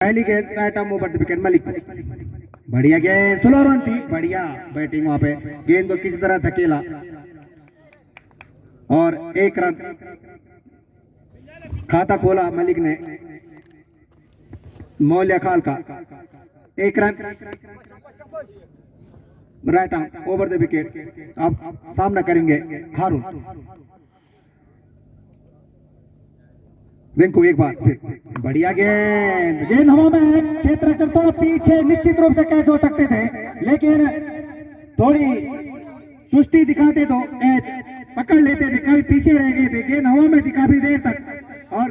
पहली गेंद right arm over the wicket Malik. बढ़िया गेंद, स्लो रन थी, बढ़िया बैटिंग वहां पे, गेंद को किसी तरह धकेला और एक रन खाता खोला मलिक ने। मौल्या खाल का एक run right arm over the wicket. अब सामना करेंगे हारून। रिंकू एक बार फिर, बढ़िया गेंद, गेंद हवा में है, क्षेत्र रक्षक थोड़ा पीछे, निश्चित रूप से कैच हो सकते थे लेकिन थोड़ी सुस्ती दिखाते तो कैच पकड़ लेते थे, कभी पीछे रह गए थे। गेंद हवा में थी काफी देर तक और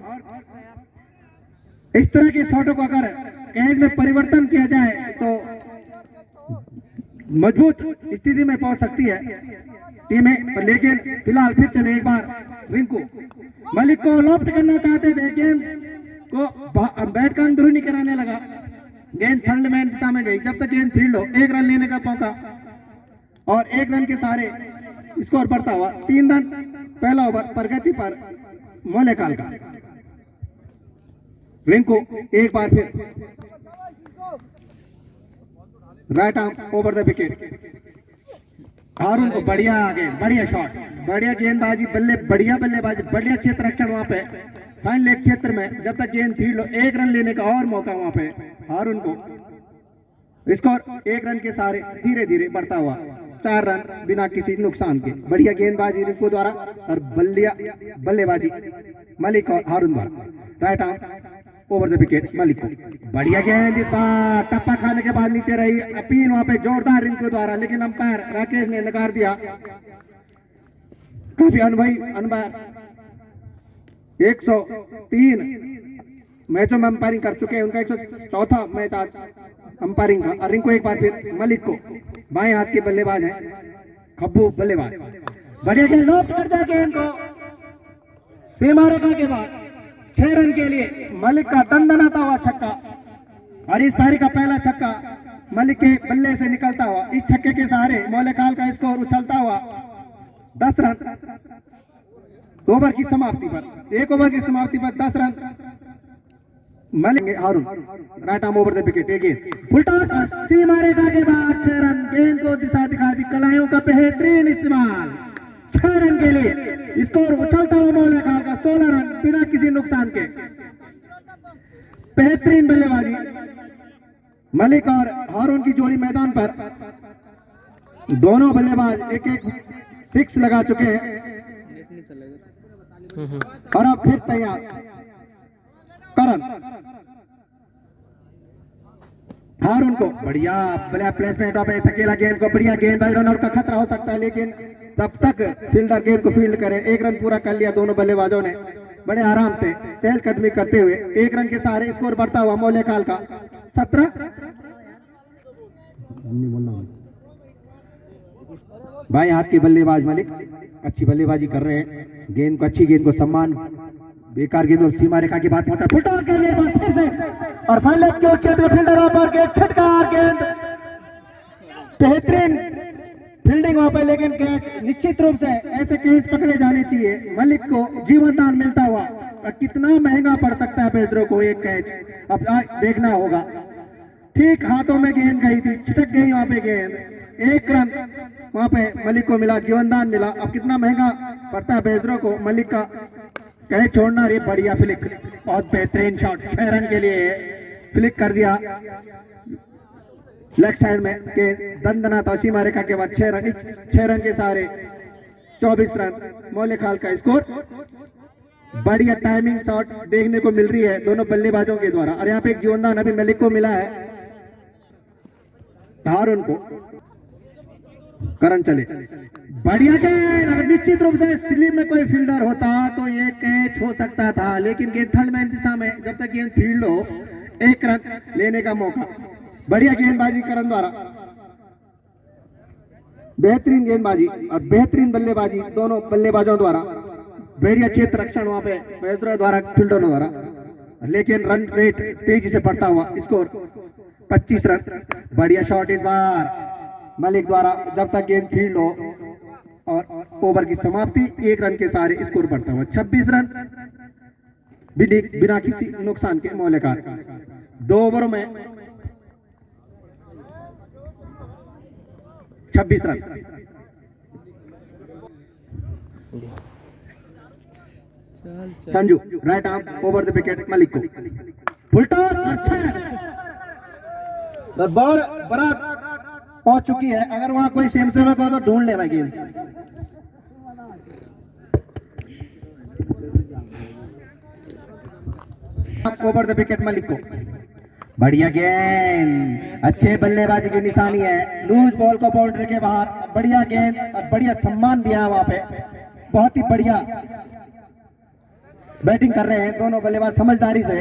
इस तरह के शॉटों को अगर कैच में परिवर्तन किया जाए तो मजबूत स्थिति में पहुंच सकती है टीमें, लेकिन फिलहाल फिर चले एक बार रिंकू। मलिक को लॉफ्ट करना चाहते थे, गेंद को बैट का अंदरूनी कराने लगा, गेंद थर्ड मैन दिशा में गई। जब तक गेंद फील्ड हो, एक रन लेने का मौका और एक रन के सारे स्कोर बढ़ता हुआ 3 रन पहला ओवर प्रगति पर मौलेकाल का। रिंकू एक बार फिर right arm over the wicket. Haroon को बढ़िया गेंद, बढ़िया शॉट, बढ़िया गेंदबाजी, बढ़िया बल्लेबाजी, बढ़िया क्षेत्र रक्षण वहां पे फाइन लेग क्षेत्र में। जब तक गेंद फील्ड हो, एक रन लेने का और मौका वहां पे हारून को। स्कोर 1 रन के सारे धीरे धीरे बढ़ता हुआ 4 रन बिना किसी नुकसान के। बढ़िया गेंदबाजी रिंकू द्वारा और बल्लेबाजी मलिक और हारून द्वारा। Right arm over the wicket Malik को, बढ़िया गेंद, इस बार टप्पा खाने के बाद नीचे रही, अपील वहां पे जोरदार रिंकू द्वारा, लेकिन अंपायर राकेश ने नकार दिया। काफी अनुभवी अंपायर, 103 मैचों में अंपायरिंग कर चुके हैं, उनका 104वां मैच आज अंपायरिंग का। और रिंकू एक बार फिर मलिक को, बाएं हाथ के बल्लेबाज है खब्बू बल्लेबाज। बढ़िया गेंद, लॉफ्ट कर दिया गेंद को सीमा रेखा के बाद 6 रन के लिए मलिक का दंदनाता हुआ छक्का। और इस पारी का पहला छक्का मलिक के बल्ले से निकलता हुआ, इस छक्के के सहारे मौलेकाल का स्कोर उछलता हुआ 10 रन ओवर की समाप्ति पर, 1 ओवर की समाप्ति पर 10 run Malik. Haroon right arm over the wicket, एक गेंद फुलटा सीमा रेखा के बाद 6 रन, गेंद को दिशा दिखा दी, कलाइयों का बेहतरीन इस्तेमाल, 6 रन के लिए स्कोर उछलता हुआ मौलेकाल का 16 रन बिना किसी नुकसान के। बेहतरीन बल्लेबाजी मलिक और हारून की जोड़ी मैदान पर, दोनों बल्लेबाज एक एक 6 लगा चुके हैं और अब फिर तैयार करण। हारून को बढ़िया प्लेसमेंट ऑफ थकेला गेंद को, बढ़िया गेंद, रन आउट का खतरा हो सकता है लेकिन तब तक फील्डर गेंद को फील्ड करे। 1 रन पूरा कर लिया दोनों बल्लेबाजों ने, बड़े आराम से चहलकदमी करते हुए 1 रन के सहारे स्कोर बढ़ता हुआ मौलेकाल का 17। भाई हाथ के बल्लेबाज मलिक अच्छी बल्लेबाजी कर रहे हैं, गेंद को, अच्छी गेंद को सम्मान, बेकार गेंद और सीमा रेखा के बाद पहुंचा, फुटा करने के बाद फिर से और फाइनल के क्षेत्र फील्डर पर गेंद छटका, गेंद बेहतरीन फील्डिंग वहां पर, लेकिन कैच निश्चित रूप से ऐसे कैच पकड़े जाने चाहिए। मलिक को जीवन दान मिलता हुआ और कितना महंगा पड़ सकता है पेड्रो को एक कैच, अब देखना होगा। ठीक हाथों में गेंद गई थी, छिटक गई वहां पे गेंद, 1 रन वहां पे मलिक को मिला, जीवन दान मिला। अब कितना महंगा पड़ता है पेड्रो को मलिक का कैच छोड़ना। रे बढ़िया फ्लिक, बहुत बेहतरीन शॉट, 6 रन के लिए फ्लिक कर दिया लेग साइड में के दंदना था सीमा रेखा के बाद 6 रन, 6 रन के सारे 24 रन मौलेकाल का स्कोर। बढ़िया टाइमिंग शॉट देखने को मिल रही है दोनों बल्लेबाजों के द्वारा और यहाँ पे एक जीवनदान अभी मलिक को मिला है, हारून को। करण चले, बढ़िया गेंद, अगर निश्चित रूप से स्लिप में कोई फील्डर होता तो ये कैच हो सकता था, लेकिन गेंद थर्ड मैन दिशा में, जब तक गेंद फील्ड हो 1 रन लेने का मौका। बढ़िया गेंदबाजी करण द्वारा, बेहतरीन गेंदबाजी और बेहतरीन बल्लेबाजी दोनों बल्लेबाजों द्वारा, बढ़िया क्षेत्र रक्षण वहां पे पेड्रो द्वारा, फील्डरों द्वारा, लेकिन रन रेट तेजी से बढ़ता हुआ, स्कोर 25 रन। बढ़िया शॉट इस बार मलिक द्वारा, जब तक गेंद फील्ड हो और ओवर की समाप्ति 1 रन के सारे स्कोर बढ़ता हुआ 26 रन बिना किसी नुकसान के मौलेकाल। 2 ओवरों में 26 run. Sanju right arm over the wicket Malik को फुल टॉस। बॉल बड़ा पहुंच चुकी है, अगर वहां कोई सेम सेवक हो तो ढूंढ ले भाई गेंद। ओवर द विकेट मलिक को बढ़िया गेंद, अच्छे बल्लेबाजी की निशानी है, लूज बॉल को बाउंड्री के बाहर, बढ़िया गेंद और बढ़िया सम्मान दिया वहां पे, बहुत ही बढ़िया बैटिंग कर रहे हैं दोनों बल्लेबाज समझदारी से।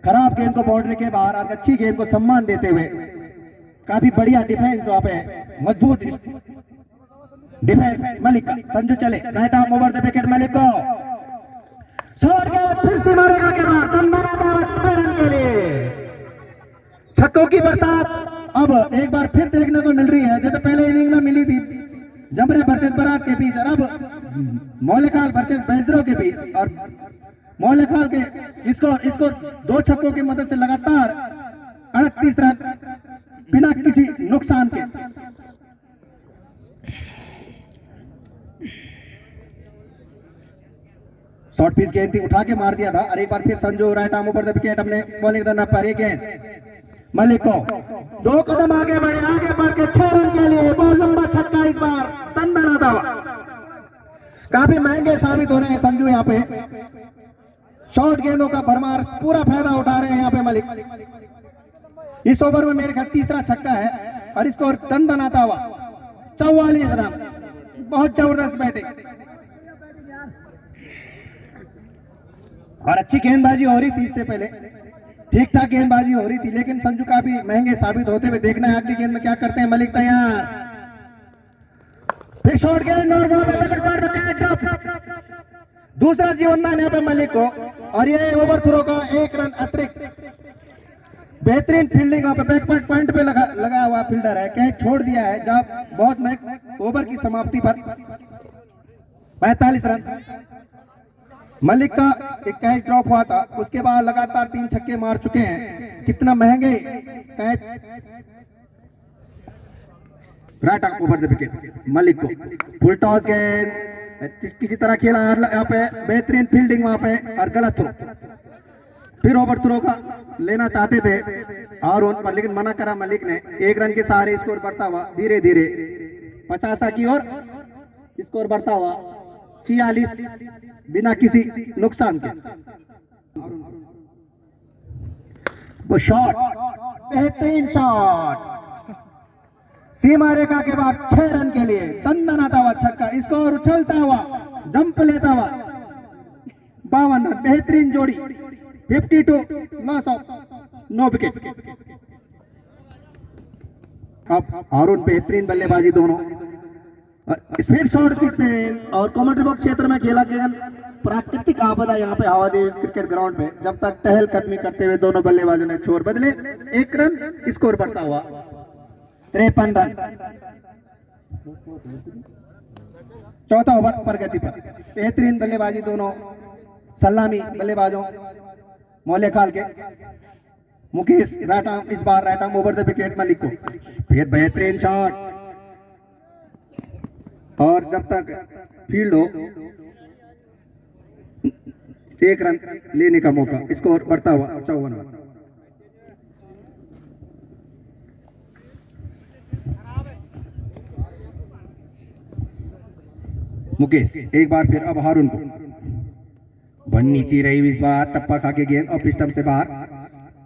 खराब गेंद को बाउंड्री के बाहर और अच्छी गेंद को सम्मान देते हुए, काफी बढ़िया डिफेंस वहां पे, मजबूत डिफेंस मलिक का। संजू चले right arm over the wicket Malik को शॉट के फिर से मारेगा के बाद रन के लिए छक्कों की बरसात अब एक बार फिर देखने को मिल रही है, जैसे पहले इनिंग में मिली थी जमरे वर्सेस बरात के बीच, और अब मौलिकाल वर्सेस बैजरो के बीच। और मौलिकाल के इसको 2 छक्कों की मदद से लगातार 38 रन बिना किसी नुकसान के। शॉर्ट पिच गेंद थी, उठा के मार दिया था, और एक बार फिर संजू राइट आर्म ऊपर द विकेट अपने बॉलिंग रन पर गेंद मलिक को 2 कदम आगे बढ़े, आगे बढ़ के 6 रन के लिए बहुत लंबा छक्का, इस बार तंदना दावा। काफी महंगे साबित हो रहे हैं संजू यहाँ पे, शॉर्ट गेंदों का भरमार पूरा फायदा उठा रहे हैं यहाँ पे मलिक। इस ओवर में मेरे ख्याल तीसरा छक्का है और इसको तंदना दावा 44 रन, बहुत जबरदस्त बैटिंग और अच्छी गेंदबाजी हो रही थी। इससे पहले ठीक ठाक गेंदबाजी हो रही थी, लेकिन संजू काफी महंगे साबित होते हुए देखना है अगली गेंद में क्या करते हैं मलिक। तैयार, फिर शॉर्ट गेंद और दूसरा जीवनदान यहाँ पे मलिक को, और ये ओवर थ्रो का 1 रन अतिरिक्त। बेहतरीन फील्डिंग वहां पे बैकवर्ड पॉइंट पे लगा हुआ फील्डर है, कैच छोड़ दिया है जब बहुत ओवर की समाप्ति पर 45 रन। मलिक का एक कैच ड्रॉप हुआ था, उसके बाद लगातार 3 छक्के मार चुके हैं, कितना महंगे catch. Right arm over the wicket Malik को फुल टॉस गेंद, किसी तरह खेला यहाँ पे, बेहतरीन फील्डिंग वहां पे और गलत थ्रो। फिर ओवर थ्रो का लेना चाहते थे और उन पर, लेकिन मना करा मलिक ने। 1 रन के सहारे स्कोर बढ़ता हुआ धीरे धीरे 50 की ओर स्कोर बढ़ता हुआ 46 बिना किसी नुकसान के। वो शॉट, बेहतरीन शॉट, सीमा रेखा के बाद 6 रन के लिए तंदन आता हुआ छक्का, स्कोर उछलता हुआ जंप लेता हुआ 52 रन, बेहतरीन जोड़ी 52 लॉस ऑफ नो विकेट। अब अरुण बेहतरीन बल्लेबाजी दोनों, स्पीड शॉट कितने और कॉमेंट्री बॉक्स क्षेत्र में खेला गया प्राकृतिक आपदा यहाँ पे हवादेव क्रिकेट ग्राउंड में, जब तक टहल कदमी करते हुए दोनों बल्लेबाजों ने छोर बदले। 1 रन स्कोर बढ़ता हुआ 53 रन। चौथा ओवर प्रगति पर, बेहतरीन बल्लेबाजी दोनों सलामी बल्लेबाजों मौलेखाल के। मुकेश राइट आर्म, इस बार right arm over the wicket Malik को, फिर बेहतरीन शॉट और जब तक फील्ड हो 1 रन लेने का मौका, स्कोर बढ़ता हुआ 54 रन। मुकेश एक बार फिर, अब हारून को बन नीचे रही, इस बार टप्पा खा के गेंद और स्टंप से बाहर।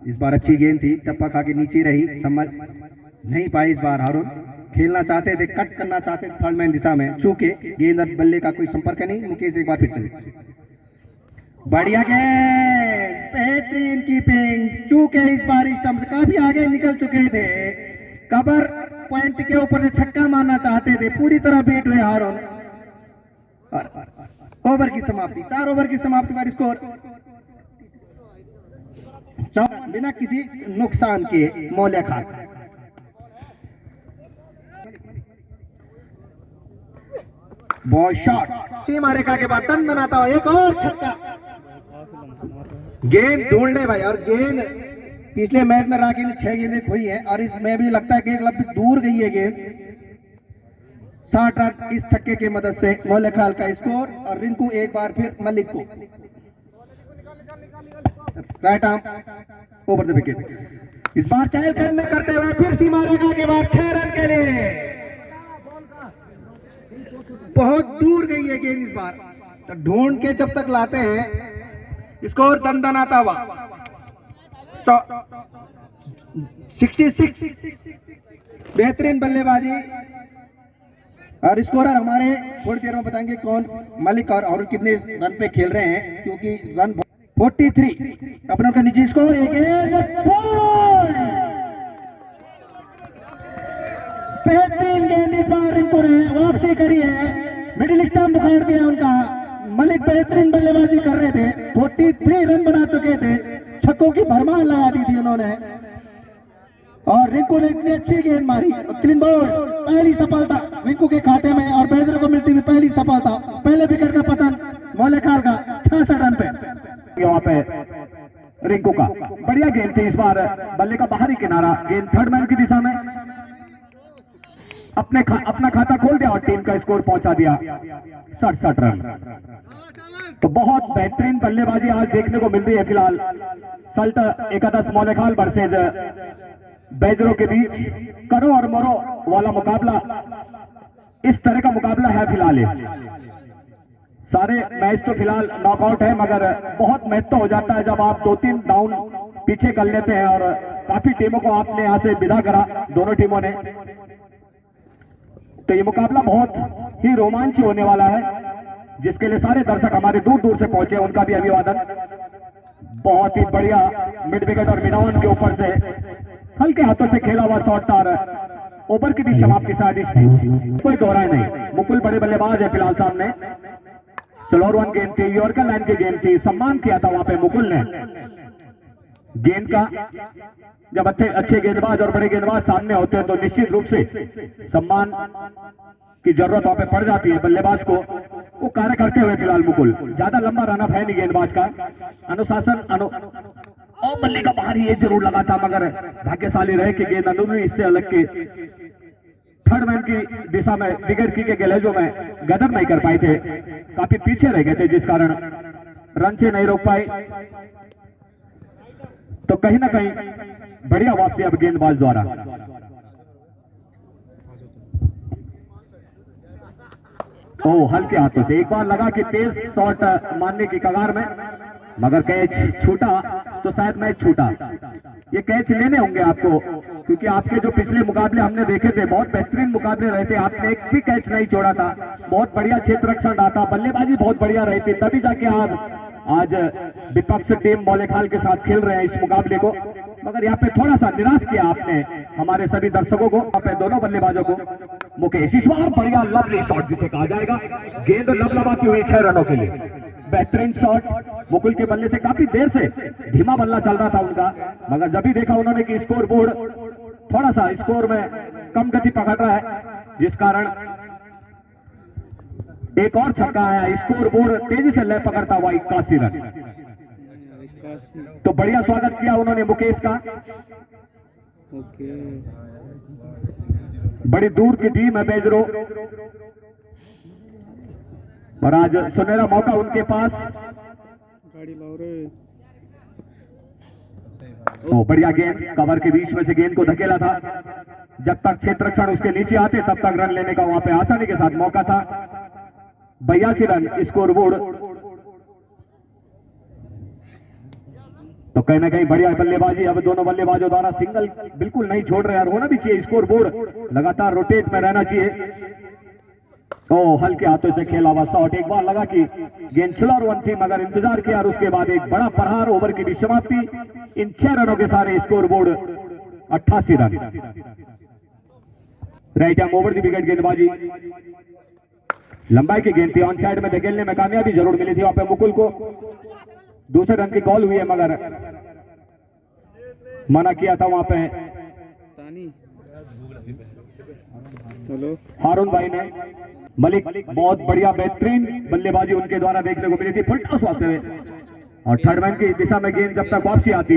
इस बार अच्छी गेंद थी, टप्पा खा के नीचे रही, समझ नहीं पाई। इस बार हारून खेलना चाहते थे, कट करना चाहते थे थर्ड मैन दिशा में, चूंकि गेंद और बल्ले का कोई संपर्क नहीं। मुकेश एक बार फिर चले, बढ़िया गेंद, बेहतरीन कीपिंग, चूंकि इस बार स्टंप से काफी आगे निकल चुके थे, कवर पॉइंट के ऊपर से छक्का मारना चाहते थे, पूरी तरह बेट हुए हारून। ओवर की समाप्ति, 4 ओवर की समाप्ति पर स्कोर बिना किसी नुकसान के मौलेखाल। बॉल शॉट, सीमा रेखा के बाद टन बनाता हुआ एक और छक्का। गेंद ढूंढने भाई, और गेंद पिछले मैच में राखी ने 6 गेंदें खोई है और इसमें भी लगता है कि एक लंबी दूर गई है गेंद। 60 रन इस छक्के की मदद से मौलिकाल का स्कोर और रिंकू एक बार फिर मलिक को right arm over the wicket. इस बार चहल कदमी करते हुए फिर सीमा रेखा के बाद 6 रन के लिए बहुत दूर गई है गेंद इस बार। तो ढूंढ के जब तक लाते हैं स्कोर दनदनाता हुआ। तो 66 बेहतरीन बल्लेबाजी और स्कोरर हमारे थोड़ी देर में बताएंगे कौन मलिक और कितने रन पे खेल रहे हैं, क्योंकि रन 43 अपनों का निजी स्कोर बेहतरीन गेंद इस बार रिंकू ने वापसी करी है, मिडिल स्टंप उखाड़ दिया उनका। मलिक बेहतरीन बल्लेबाजी कर रहे थे, 43 रन बना चुके थे, छक्कों की भरमार लगा दी थी उन्होंने और रिंकू ने इतनी अच्छी गेंद मारी। क्लीन बोल्ड पहली सफलता रिंकू के खाते में और बेजर को मिलती हुई पहली सफलता। पहले विकेट का पतन मौलिकाल का 66 रन पे। यहाँ पे रिंकू का बढ़िया गेंद थी इस बार, बल्ले का बाहरी किनारा, गेंद थर्ड मैन की दिशा में अपना खाता खोल दिया और टीम का स्कोर पहुंचा दिया 67 रन। तो बहुत बेहतरीन बल्लेबाजी आज देखने को मिल रही है फिलहाल सल्ट एकादश मौलिकाल वर्सेज बेजरों के बीच। करो और मरो वाला मुकाबला, इस तरह का मुकाबला है फिलहाल। सारे मैच तो फिलहाल नॉकआउट है, मगर बहुत मैच तो हो जाता है जब आप 2-3 डाउन पीछे कर लेते हैं और काफी टीमों को आपने यहां से विदा करा, दोनों टीमों ने। तो ये मुकाबला बहुत ही रोमांची होने वाला है, जिसके लिए सारे दर्शक हमारे दूर दूर से पहुंचे, उनका भी अभिवादन। बहुत ही बढ़िया मिड विकेट और मिनावन के ऊपर से हल्के हाथों से खेला हुआ शॉट तार ओवर की भी समाप्ति शायद कोई दोहराए नहीं। मुकुल बड़े बल्लेबाज है फिलहाल सामने। स्लोअर वन गेंद थी, यॉर्कर लाइन की गेंद थी, सम्मान किया था वहां पे मुकुल ने गेंद का। जब अच्छे गेंदबाज और बड़े गेंदबाज सामने होते हैं तो निश्चित रूप से सम्मान की जरूरत वहां पे पड़ जाती है बल्लेबाज को। वो कार्य करते हुए फिलहाल मुकुल, ज्यादा लंबा रनअप है नहीं गेंदबाज का, अनुशासन और बल्ले का बाहरी एज जरूर लगा था, मगर भाग्यशाली रहे कि गेंद अंदरूनी इससे अलग के थर्ड मैन की दिशा में विकेट की के गलेजों में गदर नहीं कर पाए थे, काफी पीछे रह गए थे, जिस कारण रन से नहीं रोक पाए। तो कहीं ना कहीं बढ़िया वापसी अब गेंदबाज द्वारा। हल्के हाथों से एक बार लगा कि तेज शॉट मारने की कगार में, मगर कैच छूटा तो शायद मैच छूटा। ये कैच लेने होंगे आपको, क्योंकि आपके जो पिछले मुकाबले हमने देखे थे बहुत बेहतरीन मुकाबले रहे थे, आपने एक भी कैच नहीं छोड़ा था, बहुत बढ़िया क्षेत्र रक्षण रहा था, बल्लेबाजी बहुत बढ़िया रही थी, तभी जाके आप आज विपक्ष टीम मौलिकाल के साथ खेल रहे हैं इस मुकाबले को। मगर यहाँ पे थोड़ा सा निराश किया आपने हमारे सभी दर्शकों को, यहाँ पे दोनों बल्लेबाजों को। मुकेश इस बार बढ़िया लवली शॉट जिसे कहा जाएगा, गेंद लबलबाती हुई 6 रनों के लिए। बेहतरीन शॉट मुकुल के बल्ले से, काफी देर से धीमा बल्ला चल रहा था उनका, मगर जब भी देखा उन्होंने कि स्कोर बोर्ड थोड़ा सा स्कोर में कम गति पकड़ रहा है, जिस कारण एक और छक्का आया, स्कोर बोर्ड तेजी से लय पकड़ता हुआ 81 रन। तो बढ़िया स्वागत किया उन्होंने मुकेश का। बड़ी दूर की टीम है बेजरो और आज सुनहरा मौका उनके पास। गाड़ी लाओ रे। बढ़िया गेंद, कवर के बीच में से गेंद को धकेला था, जब तक क्षेत्र रक्षण उसके नीचे आते तब तक रन लेने का वहां पे आसानी के साथ मौका था। 82 रन स्कोर बोर्ड। तो कहीं ना कहीं बढ़िया बल्लेबाजी अब दोनों बल्लेबाजों द्वारा, सिंगल बिल्कुल नहीं छोड़ रहे और होना भी चाहिए, स्कोर बोर्ड लगातार रोटेट में रहना चाहिए। हल्के हाथों से खेला हुआ शॉट, एक बार लगा कि गेंद स्लोअर वन थी, मगर इंतजार किया और उसके बाद एक बड़ा प्रहार, ओवर की भी समाप्ति इन 6 रनों के सारे score board 88 run. Right arm over the wicket गेंदबाजी, लंबाई की गेंद थी, ऑन साइड में धकेलने में कामयाबी जरूर मिली थी वहां पे मुकुल को। दूसरे रन की कॉल हुई है, मगर मना किया था वहां पे हारून भाई ने। मलिक बहुत बढ़िया बेहतरीन बल्लेबाजी उनके द्वारा देखने को मिली थी, फुल टॉस होते हुए और थर्ड मैन की दिशा में गेंद जब तक वापसी आती,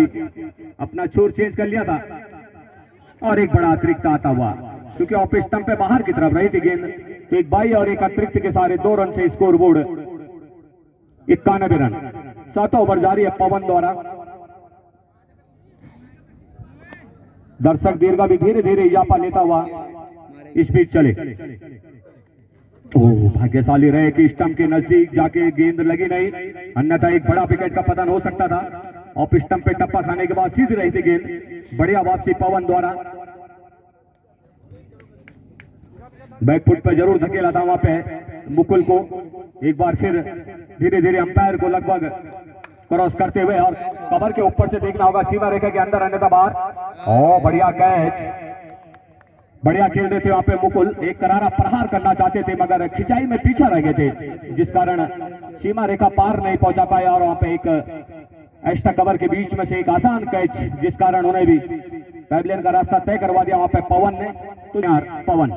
अपना छोर चेंज कर लिया था और एक बड़ा अतिरिक्त आता हुआ, क्योंकि ऑफ स्टंप पे बाहर की तरफ रही थी गेंद, तो एक बाई और एक अतिरिक्त के सारे 2 रन से स्कोर बोर्ड 91 रन। 7वां ओवर जारी है पवन द्वारा। दर्शक दीर्घा भी धीरे धीरे इजाफा लेता हुआ इस बीच चले। भाग्यशाली रहे कि स्टंप के नजदीक जाके गेंद लगी नहीं, अन्यथा एक बड़ा विकेट का पतन हो सकता था। ऑफ स्टंप पे टप्पा खाने के बाद सीधी रही थी गेंद। बढ़िया वापसी पवन द्वारा, बैकफुट पे जरूर धकेला था वहां पे मुकुल को। एक बार फिर धीरे धीरे अंपायर को लगभग क्रॉस करते हुए और कवर के ऊपर से देखना होगा सीमा रेखा के अंदर, अन्यथा बाहर। बढ़िया कैच, बढ़िया खेल रहे थे वहां पे मुकुल। एक करारा प्रहार करना चाहते थे मगर खिंचाई में पीछे रह गए थे, जिस कारण सीमा रेखा पार नहीं पहुंचा पाया। और वहां पे एक एक्स्ट्रा कवर के बीच में से एक आसान कैच, जिस कारण उन्हें भी पैविलियन का रास्ता तय करवा दिया वहां पे पवन ने। तो यार पवन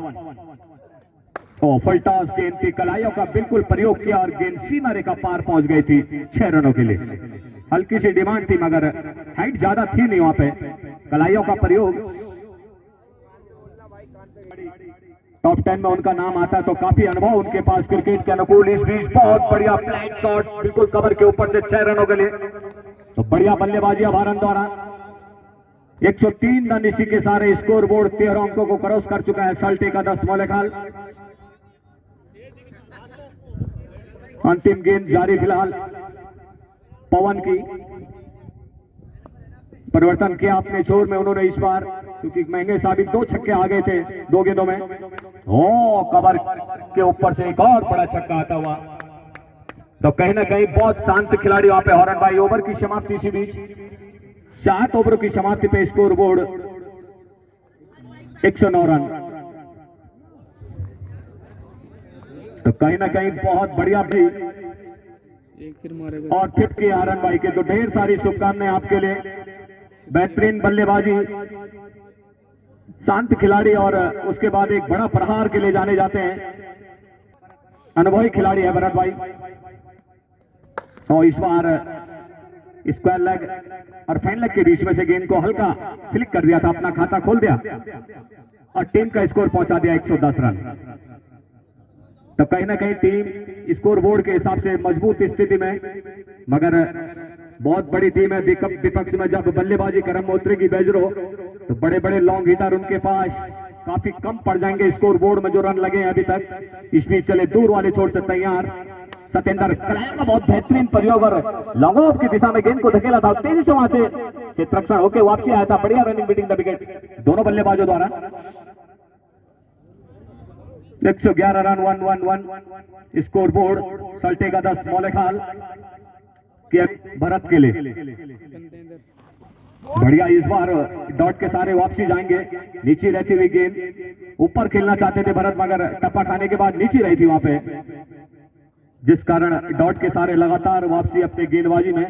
फुल टॉस, गेंद की कलाइयों का बिल्कुल प्रयोग किया और गेंद सीमा रेखा पार पहुंच गई थी 6 रनों के लिए। हल्की सी डिमांड थी मगर हाइट ज्यादा थी नहीं वहां पे। कलाइयों का प्रयोग, टॉप 10 में उनका नाम आता है तो काफी अनुभव उनके पास क्रिकेट के अनुकूल। इस बीच बहुत बढ़िया फ्लैट शॉट, बिल्कुल कवर के ऊपर से 6 रनों के लिए। तो बढ़िया बल्लेबाजी भारत द्वारा। 103 रन इसी के सारे स्कोर बोर्ड 13 अंकों को क्रॉस कर चुका है। सल्टे का 10 मोलेखाल। अंतिम गेंद जारी फिलहाल पवन की। परिवर्तन किया अपने छोर में उन्होंने इस बार, क्योंकि महंगे साबित 2 छक्के आ गए थे 2 गेंदों में। कवर के ऊपर से एक और बड़ा छक्का आता हुआ। तो कहीं ना कहीं बहुत शांत खिलाड़ी वहां पे हॉर्न भाई। ओवर की समाप्ति इसी बीच, 7 ओवरों की समाप्ति पे स्कोर बोर्ड 109 रन। तो कहीं ना कहीं बहुत बढ़िया भी और टिप के आरन भाई के तो ढेर सारी शुभकामनाएं आपके लिए। बेहतरीन बल्लेबाजी, शांत खिलाड़ी और उसके बाद एक बड़ा प्रहार के लिए जाने जाते हैं। अनुभवी खिलाड़ी है भरत भाई। और इस बार स्क्वायर लेग और फाइन लेग के बीच में से गेंद को हल्का फ्लिक कर दिया था, अपना खाता खोल दिया और टीम का स्कोर पहुंचा दिया 110 रन। तो कहीं ना कहीं टीम स्कोर बोर्ड के हिसाब से मजबूत स्थिति में, मगर बहुत बड़ी टीम है। विपक्ष में जब बल्लेबाजी करम उतरेगी बेजरो, तो बड़े बड़े लॉन्ग हिटर उनके पास काफी कम पड़ जाएंगे स्कोर बोर्ड में जो रन लगे हैं अभी तक। इस बीच चले दूर वाले छोड़ से तैयार सत्येंद्र कलाया का बहुत बेहतरीन प्रयोग और लॉन्ग ऑफ की दिशा में गेंद को धकेला था, तेजी से वहां से क्षेत्ररक्षण होकर वापसी आया था। बढ़िया रनिंग बीटिंग द विकेट दोनों बल्लेबाजों द्वारा। 111 रन 111 स्कोर बोर्ड। सल्टे का 10 मोलेखाल के भरत के लिए। बढ़िया, इस बार डॉट के सारे वापसी जाएंगे। नीचे रहती हुई गेंद ऊपर खेलना चाहते थे भरत, मगर टप्पा खाने के बाद नीचे रही थी वहां पे, जिस कारण डॉट के सारे लगातार वापसी अपने गेंदबाजी में।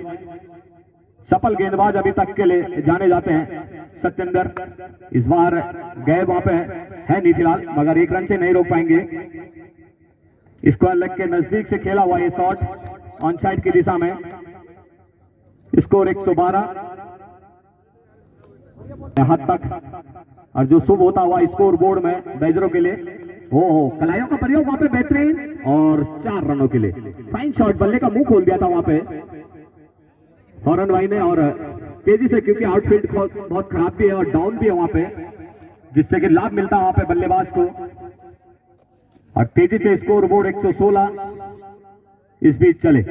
सफल गेंदबाज अभी तक के लिए जाने जाते हैं सत्येंद्र। इस बार गए वहां पे है नहीं फिलहाल, मगर 1 रन से नहीं रोक पाएंगे। स्क्वायर लेग के नजदीक से खेला हुआ ये शॉट ऑन साइड की दिशा में। स्कोर 112 यहां तक, और जो शुभ होता हुआ स्कोर बोर्ड में बैजरों के लिए। कलाइयों का प्रयोग वहां पे बेहतरीन और 4 रनों के लिए। फाइन शॉट, बल्ले का मुंह खोल दिया था वहां पे हॉर्न भाई ने, और तेजी से, क्योंकि आउटफील्ड बहुत खराब भी है और डाउन भी है वहां पे, जिससे कि लाभ मिलता है वहां पे बल्लेबाज को। और तेजी से स्कोर बोर्ड 116 इस बीच चले।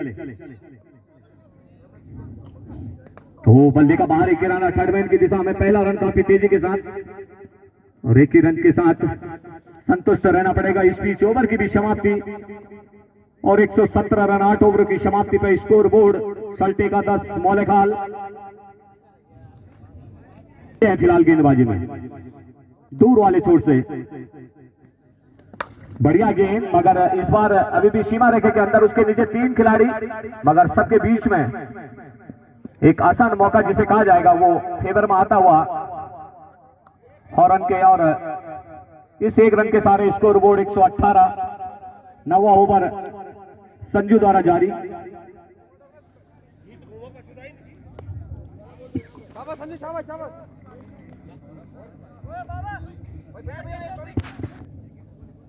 तो बल्ले का बाहर एक किराना थर्ड मैन की दिशा में। पहला रन काफी तेजी के साथ और 1 ही रन के साथ संतुष्ट रहना पड़ेगा। इस बीच ओवर की भी समाप्ति और 117 रन 8 ओवर की समाप्ति पर स्कोर बोर्ड सल्टे का 10 मोलेखाल फिलहाल गेंदबाजी में दूर वाले छोर से। बढ़िया गेंद, मगर इस बार अभी भी सीमा रेखा के अंदर, उसके नीचे 3 खिलाड़ी, मगर सबके बीच में एक आसान मौका जिसे कहा जाएगा वो फेवर में आता हुआ हॉर्न के। और इस 1 रन के सारे स्कोर बोर्ड 118। 9वां ओवर संजू द्वारा जारी।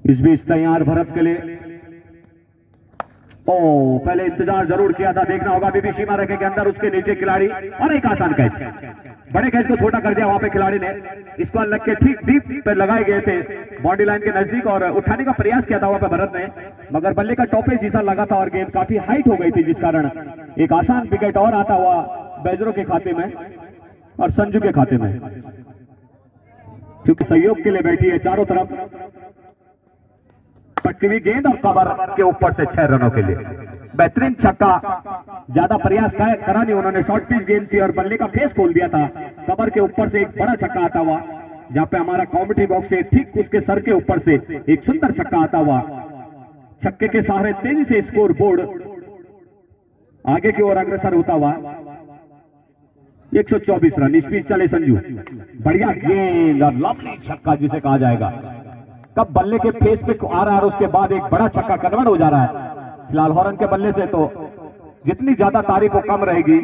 इस बीच तैयार भरत के लिए। ओ पहले इंतजार जरूर किया था, देखना होगा बीबी सीमा रेखा के अंदर उसके नीचे खिलाड़ी, और एक आसान कैच, बड़े कैच को छोटा कर दिया वहां पे खिलाड़ी ने। इसको लग के ठीक डीप पे लगाए गए थे बाउंड्री लाइन के नजदीक, और उठाने का प्रयास किया था वहां पे भरत ने, मगर बल्ले का टॉपे शीशा लगा था और गेंद काफी हाइट हो गई थी, जिस कारण एक आसान विकेट और आता हुआ बैजरों के खाते में और संजू के खाते में, क्योंकि सहयोग के लिए बैठी है चारों तरफ। पटकी हुई गेंद और कवर के ऊपर से 6 रनों के लिए बेहतरीन छक्का। ज्यादा प्रयास करा नहीं उन्होंने, शॉर्ट पिच गेंद थी और बल्ले का फेस खोल दिया था। कवर के ऊपर से एक बड़ा छक्का आता हुआ, जहां पे हमारा कॉमेंट्री बॉक्स से ठीक उसके सर के ऊपर से एक सुंदर छक्का आता हुआ। छक्के के सहारे तेजी से स्कोर बोर्ड आगे की ओर अग्रसर होता हुआ। 124 रन। इस बीच चले संजू, बढ़िया गेंद और लवली छक्का जिसे कहा जाएगा। कब बल्ले के फेस पे आ रहा है और उसके बाद एक बड़ा छक्का कन्वर्ट हो जा रहा है फिलहाल हॉर्न के बल्ले से, तो जितनी ज्यादा तारीफ वो कम रहेगी।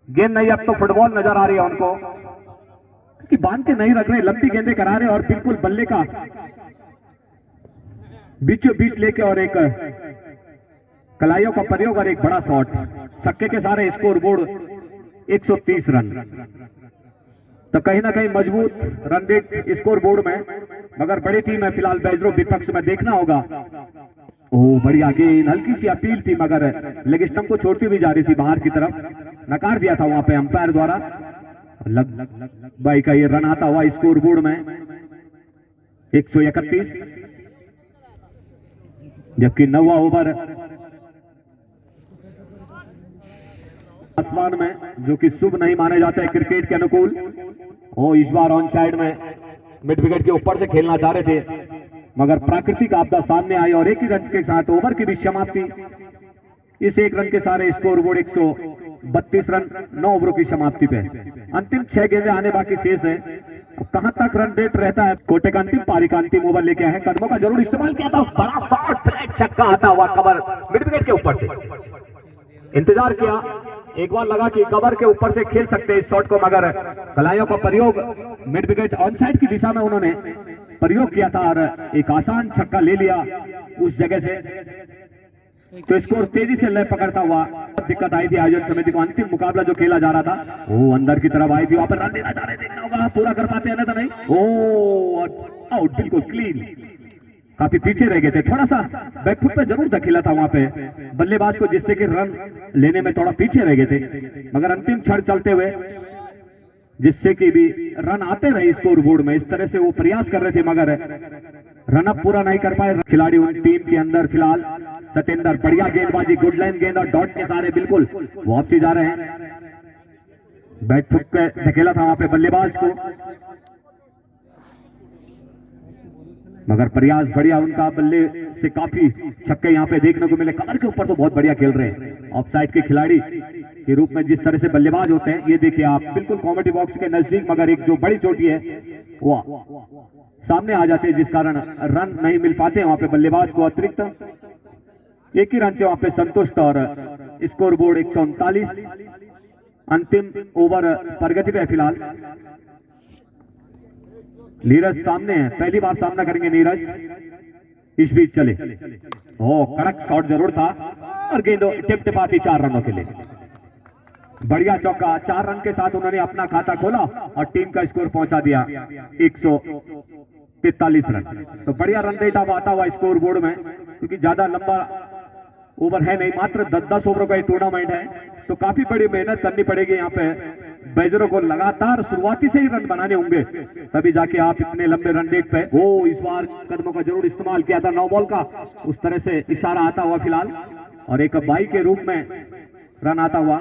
गेंद नहीं, अब तो फुटबॉल नजर आ रही है उनको कि बांध के नहीं रख रहे, लंबी गेंदें करा रहे और बिल्कुल बल्ले का बीचों बीच लेके और एक कलाइयों का प्रयोग और एक बड़ा शॉट। छक्के के सारे स्कोर बोर्ड 130 रन, तो कहीं ना कहीं मजबूत रन रेट स्कोर बोर्ड में, मगर बड़ी टीम है फिलहाल बैजरो विपक्ष में, देखना होगा। ओह बढ़िया गेंद, हल्की सी अपील थी मगर लेग स्टंप को छोड़ती हुई जा रही थी बाहर की तरफ, नकार दिया था वहां पे अंपायर द्वारा। लग भाई का ये रन आता हुआ स्कोर बोर्ड में 131, जबकि 9वां ओवर आसमान में, जो कि शुभ नहीं माने जाते हैं क्रिकेट के अनुकूल। ओ इस बार ऑन साइड में मिड विकेट के ऊपर से खेलना चाह रहे थे, मगर प्राकृतिक आपदा सामने आई और एक ही रन के साथ ओवर की भी समाप्ति। इस एक रन के सारे स्कोर बोर्ड 132 रन 9 ओवरों की समाप्ति पे। अंतिम 6 गेंदें आने बाकी शेष है। अब कहां तक रन रेट रहता है। कोटे का अंतिम पारी का अंतिम ओवर लेके आए, कदमों का जरूर इस्तेमाल किया था, बड़ा शॉट, फ्लैट छक्का आता हुआ कवर मिड विकेट के ऊपर से। इंतजार किया, एक बार लगा कि कवर के ऊपर से खेल सकते हैं इस शॉट को, मगर कलाइयों का प्रयोग मिड विकेट ऑन साइड की दिशा में उन्होंने प्रयोग किया था और एक आसान छक्का ले लिया उस जगह से, तो स्कोर तेजी से लय पकड़ता हुआ। दिक्कत आई थी आयोजन समिति को, अंतिम मुकाबला जो खेला जा रहा था वो अंदर की तरफ आई थी, वहां पर रन देना चाह रहे, देखना होगा पूरा कर पाते हैं तो नहीं। ओ आउट, बिल्कुल क्लीन, काफी पीछे रह गए थे, थोड़ा सा बैकफुट पे जरूर धकेला था वहां पे बल्लेबाज को, जिससे कि रन लेने में थोड़ा पीछे रह गए थे, मगर अंतिम क्षण चलते हुए जिससे कि भी रन आते रहे स्कोर बोर्ड में, इस तरह से वो प्रयास कर रहे थे मगर रन अप पूरा नहीं कर पाए खिलाड़ी उन टीम के अंदर। फिलहाल सतेंद्र, बढ़िया गेंदबाजी, गुड लाइन गेंद और डॉट के सारे बिल्कुल वापसी जा रहे हैं। बैट फुट पे धकेला था वहां पे बल्लेबाज को, मगर प्रयास बढ़िया उनका, बल्ले से काफी छक्के यहाँ पे देखने को मिले। कमर के ऊपर तो बहुत बढ़िया खेल रहे हैं ऑफ साइड के खिलाड़ी के रूप में, जिस तरह से बल्लेबाज होते हैं ये देखिए आप, बिल्कुल कॉमेडी बॉक्स के नजदीक, मगर एक जो बड़ी चोटी है वो सामने आ जाते हैं, जिस कारण रन नहीं मिल पाते वहां पे बल्लेबाज को। अतिरिक्त एक ही रन से वहां पे संतुष्ट और स्कोर बोर्ड 139। अंतिम ओवर प्रगति पे फिलहाल नीरज सामने है, पहली बार सामना करेंगे नीरज। इस बीच चले, ओ कड़क शॉट जरूर था और गेंद टिप टिपाती 4 रनों के लिए। बढ़िया चौका, 4 रन के साथ उन्होंने अपना खाता खोला और टीम का स्कोर पहुंचा दिया 143 रन। तो बढ़िया रन रेट अब आता हुआ स्कोर बोर्ड में, क्योंकि ज्यादा लंबा ओवर है नहीं, मात्र 10-10 ओवरों का टूर्नामेंट है, तो काफी बड़ी मेहनत करनी पड़ेगी यहाँ पे बैजरों को। लगातार शुरुआती से ही रन बनाने होंगे, तभी जाके आप इतने लंबे रन रेट पे। वो इस बार कदमों का जरूर इस्तेमाल किया था 9 बॉल का, उस तरह से इशारा आता हुआ फिलहाल, और एक बाई के रूप में रन आता हुआ,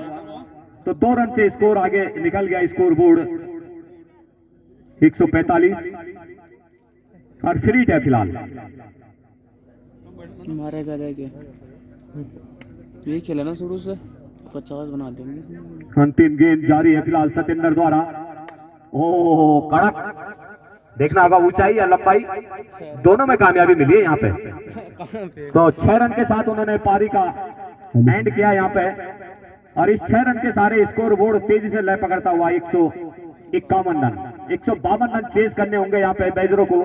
तो 2 रन से स्कोर आगे निकल गया स्कोर बोर्ड 145 और फ्री है फिलहाल। मारेगा देखे ये खेला ना शुरू से 50 बना देंगे। अंतिम गेंद जारी है फिलहाल सतेंद्र द्वारा। ओ कड़क, देखना होगा ऊंचाई या लंबाई दोनों में कामयाबी मिली है यहाँ पे। तो 6 रन के साथ उन्होंने पारी का एंड किया यहाँ पे और इस 6 रन के सारे स्कोर बोर्ड तेजी से लय पकड़ता हुआ 151 रन 152 रन चेज करने होंगे यहाँ पे बैजरों को।